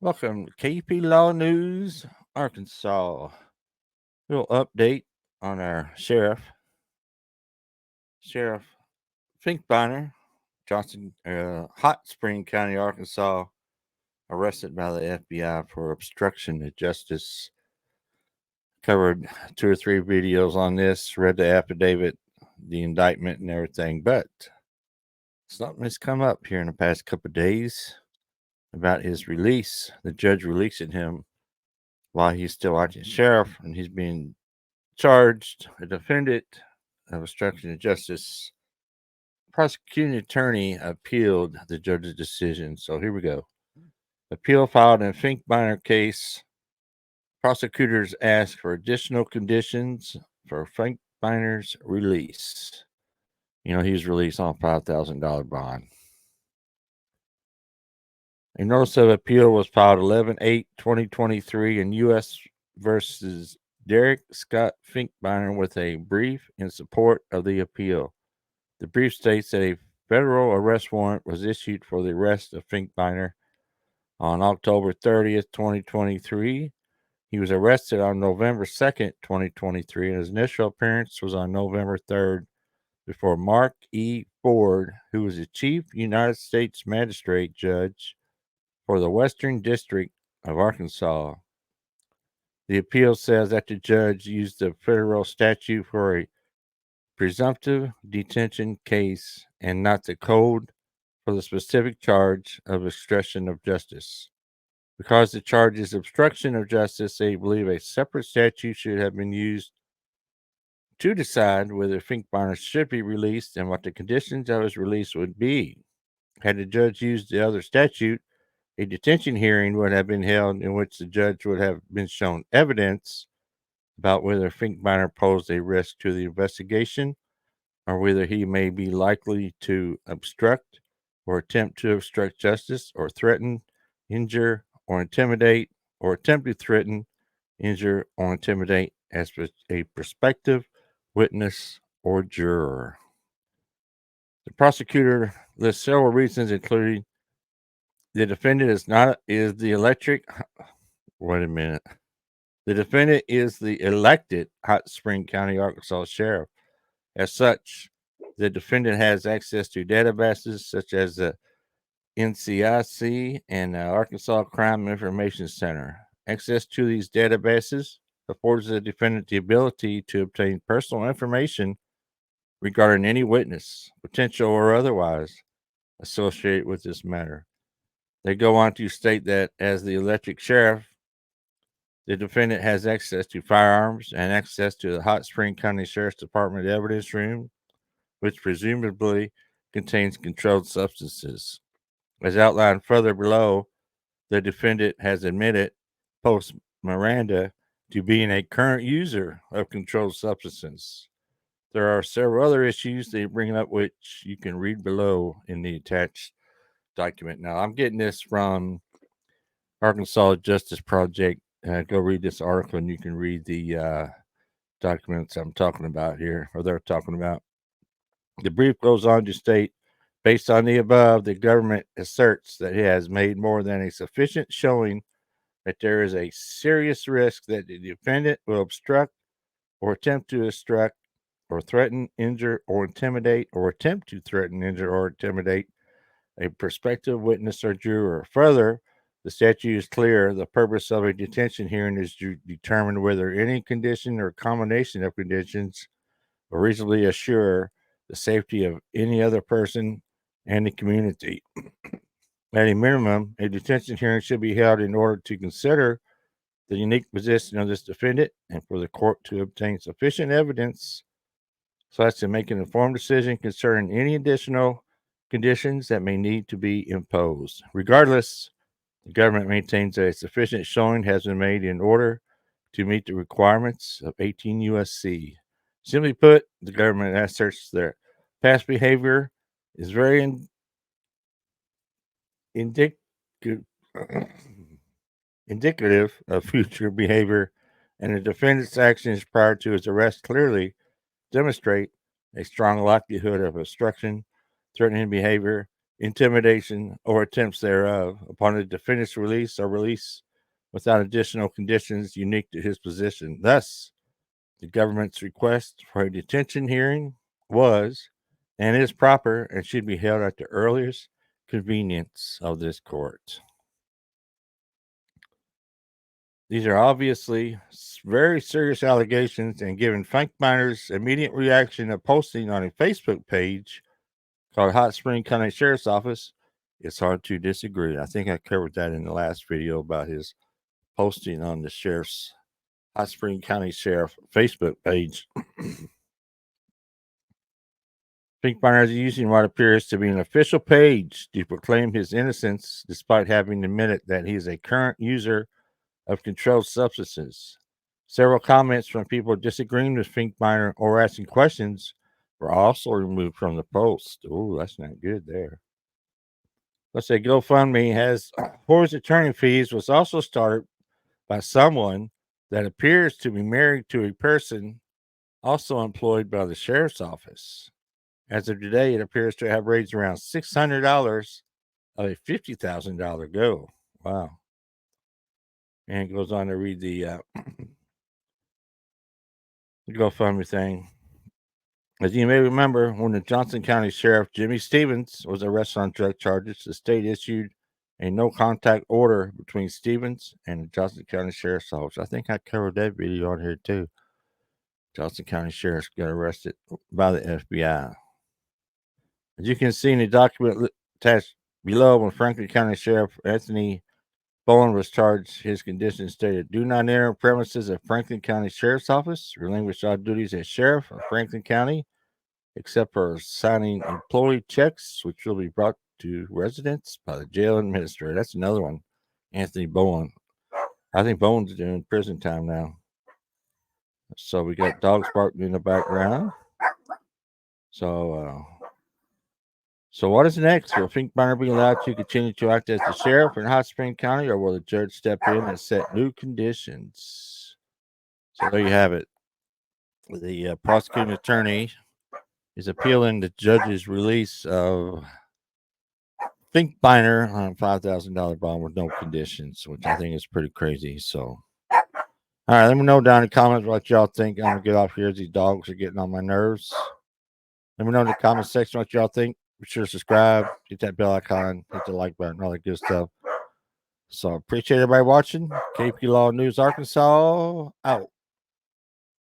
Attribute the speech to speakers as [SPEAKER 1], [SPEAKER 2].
[SPEAKER 1] Welcome to KP Law News, Arkansas. Little update on our Sheriff Finkbeiner, Hot Spring County, Arkansas, arrested by the FBI for obstruction of justice. Covered two or three videos on this, read the affidavit, the indictment, and everything, but something has come up here in the past couple of days about his release. The judge releasing him while he's still acting sheriff, and he's being charged a defendant of obstruction of justice. Prosecuting attorney appealed the judge's decision. So here we go. Appeal filed in Finkbeiner case. Prosecutors asked for additional conditions for Finkbeiner's release. He was released on a $5,000 bond. A notice of appeal was filed 11/8/2023 in U.S. versus Derek Scott Finkbeiner with a brief in support of the appeal. The brief states that a federal arrest warrant was issued for the arrest of Finkbeiner on October 30th, 2023. He was arrested on November 2nd, 2023, and his initial appearance was on November 3rd before Mark E. Ford, who was the Chief United States Magistrate Judge for the Western District of Arkansas. The appeal says that the judge used the federal statute for a presumptive detention case and not the code for the specific charge of obstruction of justice. Because the charge is obstruction of justice, they believe a separate statute should have been used to decide whether Finkbeiner should be released and what the conditions of his release would be. Had the judge used the other statute, a detention hearing would have been held in which the judge would have been shown evidence about whether Finkbeiner posed a risk to the investigation or whether he may be likely to obstruct or attempt to obstruct justice or threaten, injure, or intimidate, or attempt to threaten, injure, or intimidate as a prospective witness or juror. The prosecutor lists several reasons, including the defendant is the electric. Wait a minute. The defendant is the elected Hot Spring County, Arkansas sheriff. As such, the defendant has access to databases such as the NCIC and the Arkansas Crime Information Center. Access to these databases affords the defendant the ability to obtain personal information regarding any witness, potential or otherwise, associated with this matter. They go on to state that as the elected sheriff, the defendant has access to firearms and access to the Hot Spring County Sheriff's Department evidence room, which presumably contains controlled substances. As outlined further below, the defendant has admitted post Miranda to being a current user of controlled substances. There are several other issues they bring up, which you can read below in the attached document. Now, I'm getting this from Arkansas Justice Project. Go read this article and you can read the documents I'm talking about here, or they're talking about. The brief goes on to state, based on the above, the government asserts that it has made more than a sufficient showing that there is a serious risk that the defendant will obstruct or attempt to obstruct or threaten, injure, or intimidate, or attempt to threaten, injure, or intimidate a prospective witness or juror. Further, the statute is clear. The purpose of a detention hearing is to determine whether any condition or combination of conditions will reasonably assure the safety of any other person and the community. At a minimum, a detention hearing should be held in order to consider the unique position of this defendant and for the court to obtain sufficient evidence so as to make an informed decision concerning any additional conditions that may need to be imposed. Regardless, the government maintains that a sufficient showing has been made in order to meet the requirements of 18 U.S.C. Simply put, the government asserts their past behavior is very indicative of future behavior, and the defendant's actions prior to his arrest clearly demonstrate a strong likelihood of obstruction, threatening behavior, intimidation, or attempts thereof upon the defendant's release or release without additional conditions unique to his position. Thus, the government's request for a detention hearing was and is proper and should be held at the earliest convenience of this court. These are obviously very serious allegations, and given Frank Miner's immediate reaction of posting on a Facebook page called Hot Spring County Sheriff's Office, it's hard to disagree. I think I covered that in the last video about his posting on the sheriff's Hot Spring County Sheriff Facebook page. Finkbeiner is using what appears to be an official page to proclaim his innocence, despite having admitted that he is a current user of controlled substances. Several comments from people disagreeing with Finkbeiner or asking questions were also removed from the post. Oh, that's not good there. Let's say GoFundMe has for his attorney fees was also started by someone that appears to be married to a person also employed by the sheriff's office. As of today, it appears to have raised around $600 of a $50,000 goal. Wow. And it goes on to read the GoFundMe thing. As you may remember, when the Johnson County Sheriff Jimmy Stevens was arrested on drug charges, the state issued a no contact order between Stevens and the Johnson County Sheriff's Office. I think I covered that video on here too. Johnson County Sheriff got arrested by the FBI. As you can see in the document attached below, when Franklin County Sheriff Anthony Bowen was charged, his conditions stated, do not enter premises of Franklin County Sheriff's Office, relinquish all duties as Sheriff of Franklin County, except for signing employee checks, which will be brought to residents by the jail administrator. That's another one, Anthony Bowen. I think Bowen's doing prison time now. So we got dogs barking in the background. So what is next? Will Finkbeiner be allowed to continue to act as the sheriff in Hot Spring County, or will the judge step in and set new conditions? So there you have it. The prosecuting attorney is appealing the judge's release of Finkbeiner on a $5,000 bond with no conditions, which I think is pretty crazy. So, all right, let me know down in the comments what y'all think. I'm gonna get off here. These dogs are getting on my nerves. Let me know in the comment section what y'all think. Be sure to subscribe, hit that bell icon, hit the like button, all that good stuff. So appreciate everybody watching. KP Law News Arkansas out.